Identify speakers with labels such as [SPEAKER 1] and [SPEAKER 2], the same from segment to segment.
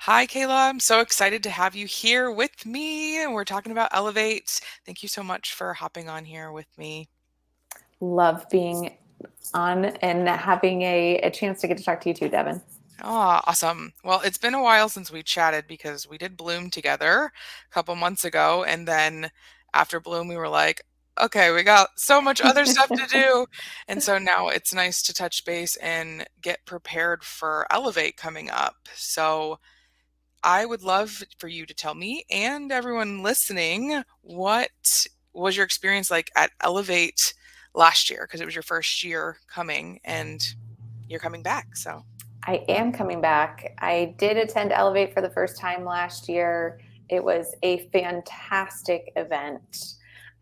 [SPEAKER 1] Hi, Kayla. I'm so excited to have you here with me. We're talking about Elevate. Thank you so much for hopping on here with me.
[SPEAKER 2] Love being on and having a chance to get to talk to you too, Devin.
[SPEAKER 1] Oh, awesome. Well, it's been a while since we chatted because we did Bloom together a couple months ago. And then after Bloom, we were like, okay, we got so much other stuff to do. And so now it's nice to touch base and get prepared for Elevate coming up. So, I would love for you to tell me and everyone listening what was your experience like at Elevate last year? Because it was your first year coming and you're coming back. So,
[SPEAKER 2] I am coming back. I did attend Elevate for the first time last year. It was a fantastic event.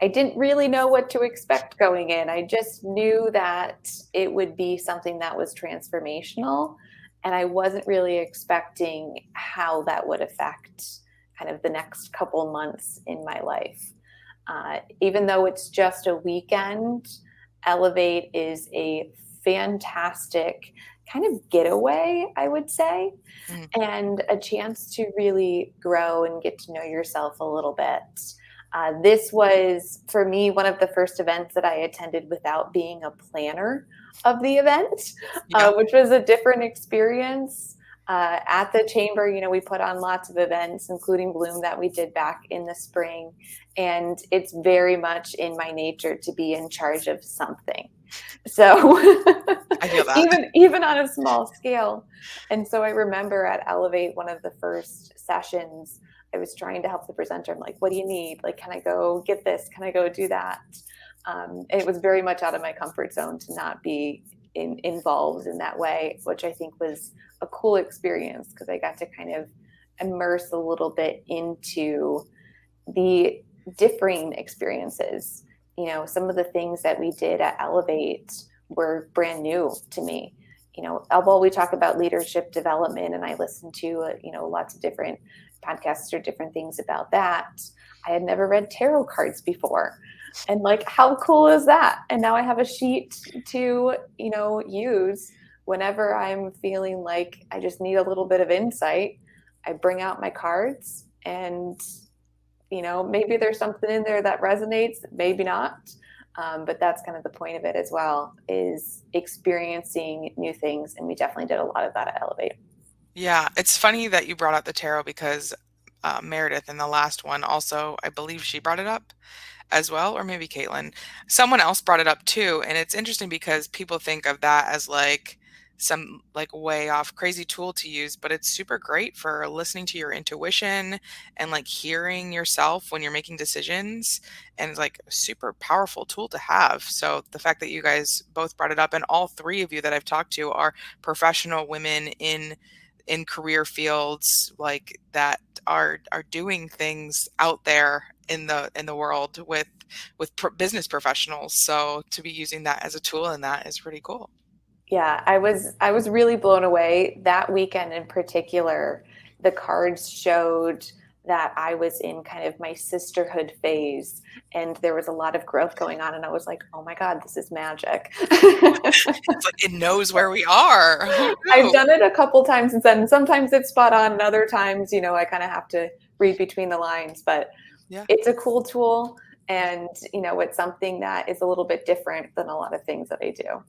[SPEAKER 2] I didn't really know what to expect going in. I just knew that it would be something that was transformational, and I wasn't really expecting how that would affect kind of the next couple months in my life. Even though it's just a weekend, Elevate is a fantastic kind of getaway, I would say,
[SPEAKER 1] mm,
[SPEAKER 2] and a chance to really grow and get to know yourself a little bit. This was, for me, one of the first events that I attended without being a planner of the event,
[SPEAKER 1] yeah.
[SPEAKER 2] which was a different experience. At the chamber, we put on lots of events, including Bloom that we did back in the spring. And it's very much in my nature to be in charge of something. So
[SPEAKER 1] I feel that.
[SPEAKER 2] even on a small scale. And so I remember at Elevate, one of the first sessions, I was trying to help the presenter. I'm like, what do you need? Like, can I go get this? Can I go do that? It was very much out of my comfort zone to not be involved in that way, which I think was a cool experience because I got to kind of immerse a little bit into the differing experiences. Some of the things that we did at Elevate were brand new to me. Although we talk about leadership development and I listen to, lots of different podcasts or different things about that, I had never read tarot cards before. And like, how cool is that? And now I have a sheet to, use whenever I'm feeling like I just need a little bit of insight. I bring out my cards and maybe there's something in there that resonates, maybe not. But that's kind of the point of it as well, is experiencing new things. And we definitely did a lot of that at Elevate.
[SPEAKER 1] Yeah. It's funny that you brought up the tarot because Meredith in the last one also, I believe she brought it up as well, or maybe Caitlin. Someone else brought it up too, and it's interesting because people think of that as like some like way off crazy tool to use, but it's super great for listening to your intuition and like hearing yourself when you're making decisions, and it's like a super powerful tool to have. So the fact that you guys both brought it up, and all three of you that I've talked to are professional women in career fields like that are doing things out there in the world with business professionals. So to be using that as a tool in that is pretty cool.
[SPEAKER 2] Yeah, I was really blown away that weekend in particular. The cards showed that I was in kind of my sisterhood phase and there was a lot of growth going on and I was like, "Oh my God, this is magic."
[SPEAKER 1] It's like it knows where we are. Who
[SPEAKER 2] I've
[SPEAKER 1] knew?
[SPEAKER 2] done it a couple times since then. Sometimes it's spot on and other times, I kind of have to read between the lines, but
[SPEAKER 1] Yeah.
[SPEAKER 2] it's a cool tool and, it's something that is a little bit different than a lot of things that I do.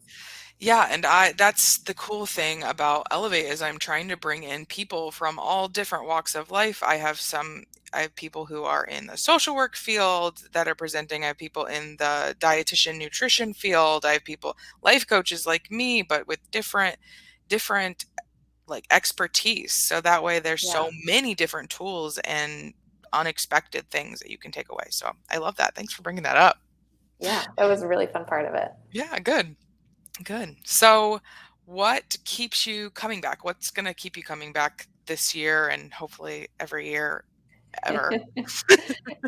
[SPEAKER 1] Yeah, and I that's the cool thing about Elevate is I'm trying to bring in people from all different walks of life. I have people who are in the social work field that are presenting. I have people in the dietitian nutrition field. I have people life coaches like me, but with different like expertise. So that way there's
[SPEAKER 2] Yeah.
[SPEAKER 1] so many different tools and unexpected things that you can take away. So I love that. Thanks for bringing that up.
[SPEAKER 2] Yeah. That was a really fun part of it.
[SPEAKER 1] Yeah, good. Good. So, what keeps you coming back? What's going to keep you coming back this year and hopefully every year ever?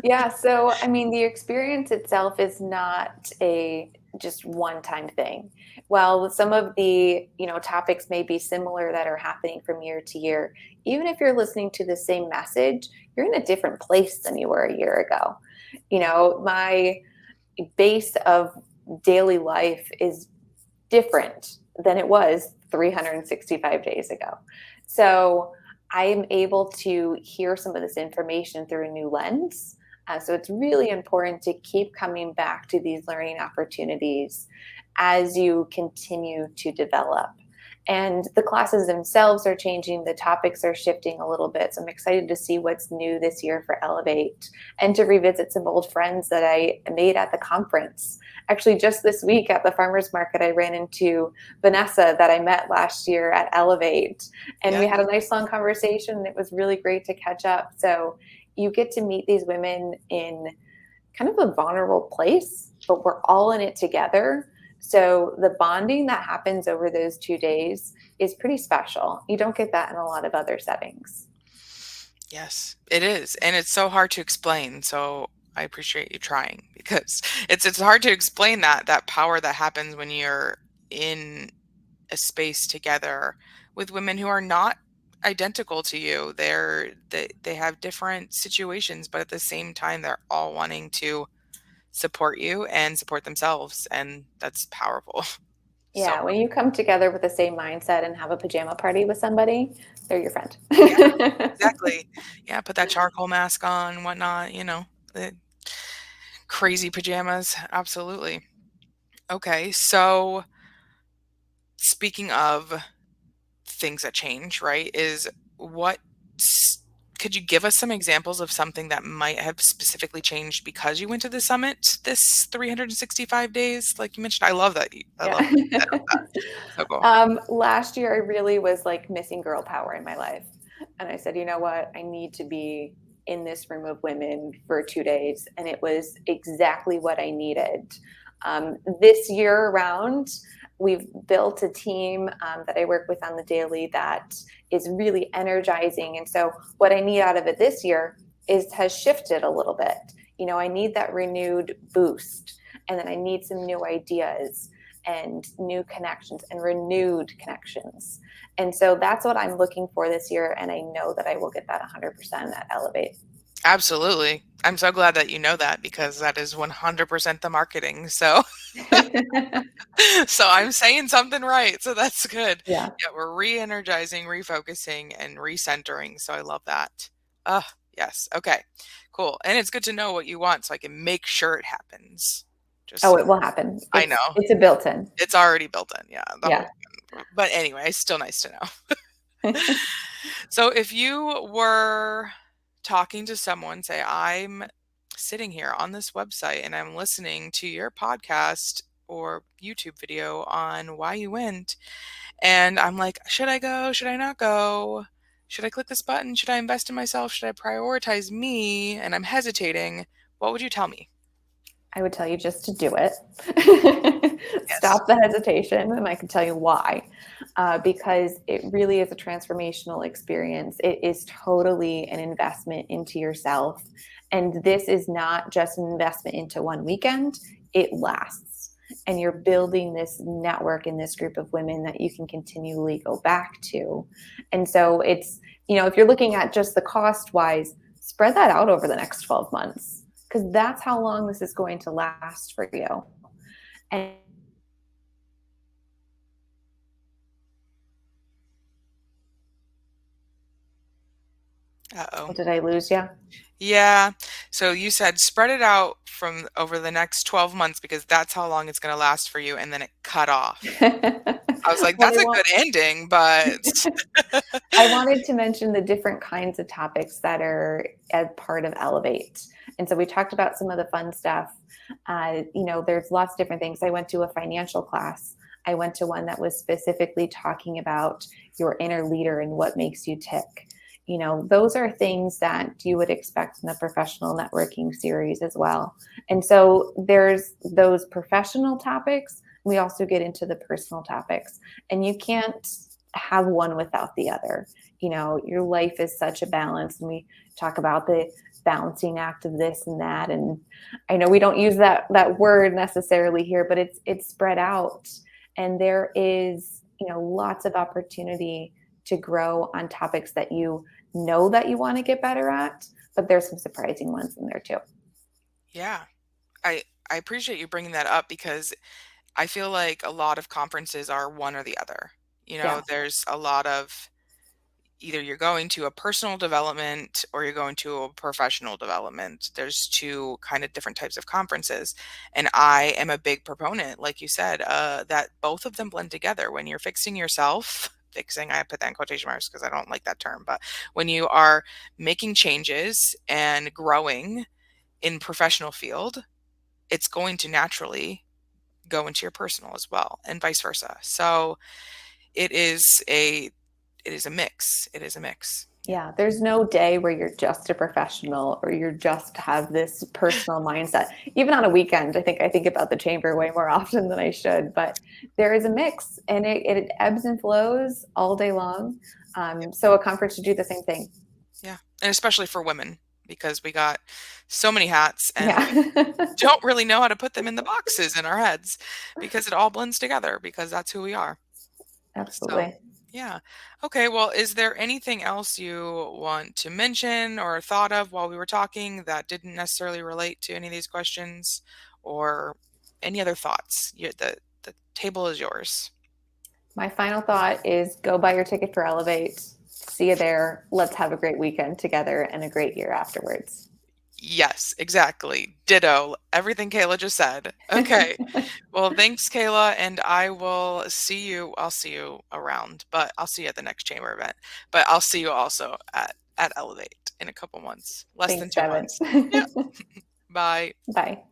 [SPEAKER 2] Yeah, so I mean, the experience itself is not a just one-time thing. While some of the, topics may be similar that are happening from year to year, even if you're listening to the same message, you're in a different place than you were a year ago. My base of daily life is different than it was 365 days ago. So I am able to hear some of this information through a new lens. So it's really important to keep coming back to these learning opportunities as you continue to develop. And the classes themselves are changing, the topics are shifting a little bit. So I'm excited to see what's new this year for Elevate and to revisit some old friends that I made at the conference. Actually, just this week at the farmers market, I ran into Vanessa that I met last year at Elevate, and we
[SPEAKER 1] Yes.
[SPEAKER 2] had a nice long conversation. And it was really great to catch up. So you get to meet these women in kind of a vulnerable place, but we're all in it together. So the bonding that happens over those 2 days is pretty special. You don't get that in a lot of other settings.
[SPEAKER 1] Yes, it is, and it's so hard to explain, so I appreciate you trying because it's hard to explain that power that happens when you're in a space together with women who are not identical to you. They have different situations, but at the same time, they're all wanting to support you and support themselves, and that's powerful. So,
[SPEAKER 2] Yeah, when you come together with the same mindset and have a pajama party with somebody, they're your friend.
[SPEAKER 1] yeah, exactly. Yeah, put that charcoal mask on, whatnot, the crazy pajamas. Absolutely. Okay, so speaking of things that change, right, is what could you give us some examples of something that might have specifically changed because you went to the summit this 365 days, like you mentioned? I love that. I
[SPEAKER 2] Yeah.
[SPEAKER 1] love that you said that. So cool.
[SPEAKER 2] Last year, I really was like missing girl power in my life. And I said, you know what? I need to be in this room of women for 2 days. And it was exactly what I needed. This year around, we've built a team that I work with on the daily that is really energizing. And so, what I need out of it this year is has shifted a little bit. I need that renewed boost, and then I need some new ideas and new connections and renewed connections. And so that's what I'm looking for this year. And I know that I will get that 100% at Elevate.
[SPEAKER 1] Absolutely. I'm so glad that you know that because that is 100% the marketing. So so I'm saying something right. So that's good.
[SPEAKER 2] Yeah.
[SPEAKER 1] Yeah, we're re-energizing, refocusing, and recentering. So I love that. Oh, yes. Okay. Cool. And it's good to know what you want so I can make sure it happens.
[SPEAKER 2] Oh,
[SPEAKER 1] Just
[SPEAKER 2] it will happen.
[SPEAKER 1] I
[SPEAKER 2] It's
[SPEAKER 1] know.
[SPEAKER 2] it's a built in.
[SPEAKER 1] It's already built in. Yeah, the whole
[SPEAKER 2] Yeah.
[SPEAKER 1] but anyway, it's still nice to know. So if you were talking to someone, say, I'm sitting here on this website and I'm listening to your podcast or YouTube video on why you went, and I'm like, should I go? Should I not go? Should I click this button? Should I invest in myself? Should I prioritize me? And I'm hesitating. What would you tell me?
[SPEAKER 2] I would tell you just to do it.
[SPEAKER 1] Yes.
[SPEAKER 2] Stop the hesitation, and I can tell you why. Because it really is a transformational experience. It is totally an investment into yourself. And this is not just an investment into one weekend, it lasts. And you're building this network in this group of women that you can continually go back to. And so if you're looking at just the cost wise, spread that out over the next 12 months because that's how long this is going to last for you. And
[SPEAKER 1] Uh-oh.
[SPEAKER 2] did I lose you?
[SPEAKER 1] Yeah. So you said spread it out from over the next 12 months because that's how long it's going to last for you. And then it cut off. I was like,
[SPEAKER 2] Well,
[SPEAKER 1] that's a good ending, but
[SPEAKER 2] I wanted to mention the different kinds of topics that are as part of Elevate. And so we talked about some of the fun stuff. There's lots of different things. I went to a financial class. I went to one that was specifically talking about your inner leader and what makes you tick. Those are things that you would expect in the professional networking series as well. And so there's those professional topics. We also get into the personal topics, and you can't have one without the other. Your life is such a balance, and we talk about the balancing act of this and that. And I know we don't use that word necessarily here, but it's spread out, and there is lots of opportunity to grow on topics that you know that you want to get better at, but there's some surprising ones in there too.
[SPEAKER 1] yeah, I appreciate you bringing that up because I feel like a lot of conferences are one or the other.
[SPEAKER 2] Yeah.
[SPEAKER 1] There's a lot of either you're going to a personal development or you're going to a professional development. There's two kind of different types of conferences. And I am a big proponent, like you said, that both of them blend together. When you're fixing yourself, fixing, I put that in quotation marks because I don't like that term, but when you are making changes and growing in professional field, it's going to naturally go into your personal as well, and vice versa. So it is a it is a mix. It is a mix. Yeah.
[SPEAKER 2] Yeah, there's no day where you're just a professional or you're just have this personal mindset. Even on a weekend, I think about the chamber way more often than I should, but there is a mix and it ebbs and flows all day long. So a conference should do the same thing.
[SPEAKER 1] Yeah. And especially for women, because we got so many hats and we
[SPEAKER 2] Yeah,
[SPEAKER 1] don't really know how to put them in the boxes in our heads because it all blends together because that's who we are. So,
[SPEAKER 2] absolutely.
[SPEAKER 1] yeah. Okay. Well, is there anything else you want to mention or thought of while we were talking that didn't necessarily relate to any of these questions, or any other thoughts? The table is yours.
[SPEAKER 2] My final thought is go buy your ticket for Elevate. See you there. Let's have a great weekend together and a great year afterwards.
[SPEAKER 1] Yes, exactly. Ditto. Everything Kayla just said. Okay. Well, thanks, Kayla, and I will see you. I'll see you around, but I'll see you at the next chamber event. But I'll see you also at Elevate in a couple months, less than
[SPEAKER 2] Thanks,
[SPEAKER 1] two
[SPEAKER 2] Devin.
[SPEAKER 1] months. Yep. Bye.
[SPEAKER 2] Bye.